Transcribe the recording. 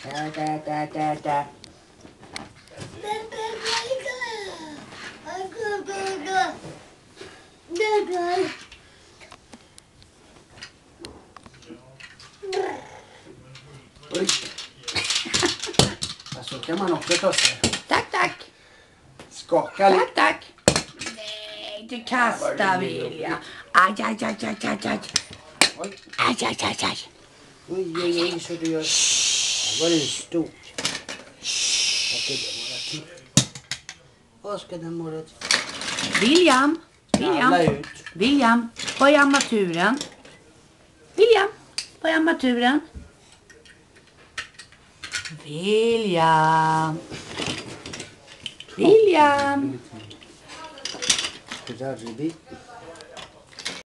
Där. Oj. Så kan man också ta sig. Tack. Skaka lite. Tack. Nej, du kastar Vilja. Aj. Oj. Aj. Oj, så du gör. Det var en stor. Vad ska den måla till? William. Ramla ut. William, vad är armaturen? William, vad är armaturen? William. Det där är